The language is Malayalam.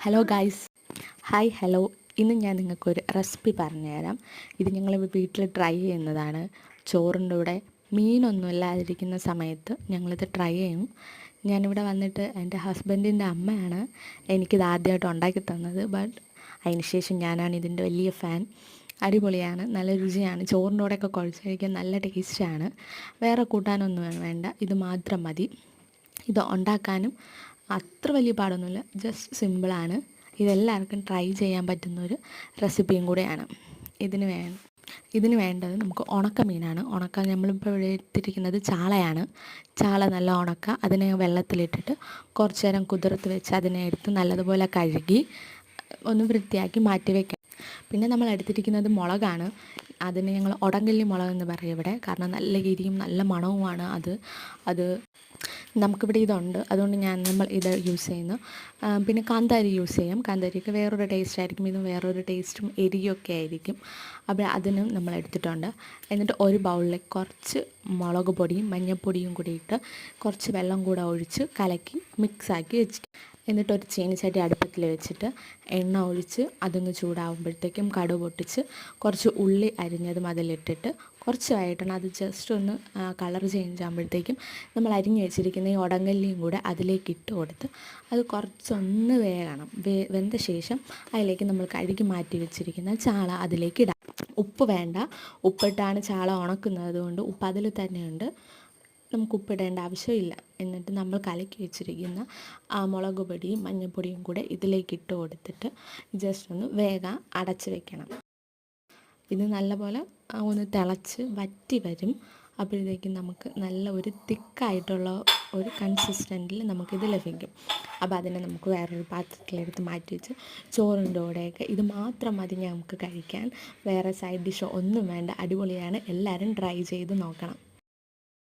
Hello guys. Hi hello. ഇന്ന് ഞാൻ നിങ്ങൾക്കൊരു റെസിപ്പി പറഞ്ഞുതരാം. ഇത് ഞങ്ങൾ വീട്ടിൽ ട്രൈ ചെയ്യുന്നതാണ്. ചോറിൻ്റെ കൂടെ മീനൊന്നും ഇല്ലാതിരിക്കുന്ന സമയത്ത് ഞങ്ങളിത് ട്രൈ ചെയ്യും. ഞാനിവിടെ വന്നിട്ട് എൻ്റെ ഹസ്ബൻഡിൻ്റെ അമ്മയാണ് എനിക്കിത് ആദ്യമായിട്ട് ഉണ്ടാക്കി തന്നത്. അതിന് ശേഷം ഞാനാണ് ഇതിൻ്റെ വലിയ ഫാൻ. അടിപൊളിയാണ്, നല്ല രുചിയാണ്. ചോറിൻ്റെ കൂടെയൊക്കെ കുഴച്ച് കഴിക്കാൻ നല്ല ടേസ്റ്റാണ്. വേറെ കൂട്ടാനൊന്നും വേണ്ട, ഇത് മാത്രം മതി. ഇത് ഉണ്ടാക്കാനും അത്ര വലിയ പാടൊന്നുമില്ല, ജസ്റ്റ് സിമ്പിളാണ്. ഇതെല്ലാവർക്കും ട്രൈ ചെയ്യാൻ പറ്റുന്നൊരു റെസിപ്പിയും കൂടെയാണ്. ഇതിന് വേണ്ടത് നമുക്ക് ഉണക്കമീനാണ്. നമ്മളിപ്പോൾ ഇവിടെ എടുത്തിരിക്കുന്നത് ചാളയാണ്. ചാള നല്ല ഉണക്ക, അതിനെ വെള്ളത്തിലിട്ടിട്ട് കുറച്ച് നേരം കുതിർത്ത് വെച്ച് അതിനെ എടുത്ത് നല്ലതുപോലെ കഴുകി ഒന്ന് വൃത്തിയാക്കി മാറ്റി വയ്ക്കാം. പിന്നെ നമ്മൾ എടുത്തിരിക്കുന്നത് മുളകാണ്. അതിന് ഞങ്ങൾ ഉടങ്കല്ലി മുളകെന്ന് പറയും ഇവിടെ, കാരണം നല്ല എരിയും നല്ല മണവുമാണ്. അത് നമുക്കിവിടെ ഇതുണ്ട്, അതുകൊണ്ട് നമ്മൾ ഇത് യൂസ് ചെയ്യുന്നു. പിന്നെ കാന്താരി യൂസ് ചെയ്യാം. കാന്താരിയൊക്കെ വേറൊരു ടേസ്റ്റ് ആയിരിക്കും, ഇതും വേറൊരു ടേസ്റ്റും എരിയൊക്കെ ആയിരിക്കും. അപ്പോൾ അതിനും നമ്മൾ എടുത്തിട്ടുണ്ട്. എന്നിട്ട് ഒരു ബൗളിലേക്ക് കുറച്ച് മുളക് പൊടിയും മഞ്ഞൾപ്പൊടിയും കൂടി ഇട്ട് കുറച്ച് വെള്ളം കൂടെ ഒഴിച്ച് കലക്കി മിക്സാക്കി വെച്ച്, എന്നിട്ട് ഒരു ചീനിച്ചട്ടി അടുപ്പത്തിൽ വെച്ചിട്ട് എണ്ണ ഒഴിച്ച് അതൊന്ന് ചൂടാകുമ്പോഴത്തേക്കും കടുക് പൊട്ടിച്ച് കുറച്ച് ഉള്ളി അരിഞ്ഞതും അതിലിട്ടിട്ട് കുറച്ച് വഴറ്റണം. അത് ജസ്റ്റ് ഒന്ന് കളർ ചേഞ്ച് ആകുമ്പോഴത്തേക്കും നമ്മൾ അരിഞ്ഞ് വെച്ചിരിക്കുന്ന ഈ ഉടങ്കല്ലിയും കൂടെ അതിലേക്ക് ഇട്ട് കൊടുത്ത് അത് കുറച്ചൊന്ന് വേകണം. വെന്ത ശേഷം അതിലേക്ക് നമ്മൾ കഴുകി മാറ്റി വെച്ചിരിക്കുന്ന ചാള അതിലേക്ക് ഇടാം. ഉപ്പ് വേണ്ട, ഉപ്പിട്ടാണ് ചാള ഉണക്കുന്നത് കൊണ്ട് ഉപ്പ് അതിൽ തന്നെയുണ്ട്, നമുക്ക് ഉപ്പിടേണ്ട ആവശ്യമില്ല. എന്നിട്ട് നമ്മൾ കലക്കി വെച്ചിരിക്കുന്ന ആ മുളക് പൊടിയും മഞ്ഞൾപ്പൊടിയും കൂടെ ഇതിലേക്ക് ഇട്ട് കൊടുത്തിട്ട് ജസ്റ്റ് ഒന്ന് വേഗം അടച്ച് വെക്കണം. ഇത് നല്ലപോലെ ഒന്ന് തിളച്ച് വറ്റി വരും. അപ്പോഴത്തേക്കും നമുക്ക് നല്ല ഒരു തിക്കായിട്ടുള്ള ഒരു കൺസിസ്റ്റൻറ്റിൽ നമുക്കിത് ലഭിക്കും. അപ്പോൾ അതിനെ നമുക്ക് വേറൊരു പാത്രത്തിലെടുത്ത് മാറ്റി വെച്ച് ചോറിൻ്റെ കൂടെയൊക്കെ ഇത് മാത്രം മതി നമുക്ക് കഴിക്കാൻ. വേറെ സൈഡ് ഡിഷോ ഒന്നും വേണ്ട. അടിപൊളിയാണ്, എല്ലാവരും ട്രൈ ചെയ്ത് നോക്കണം.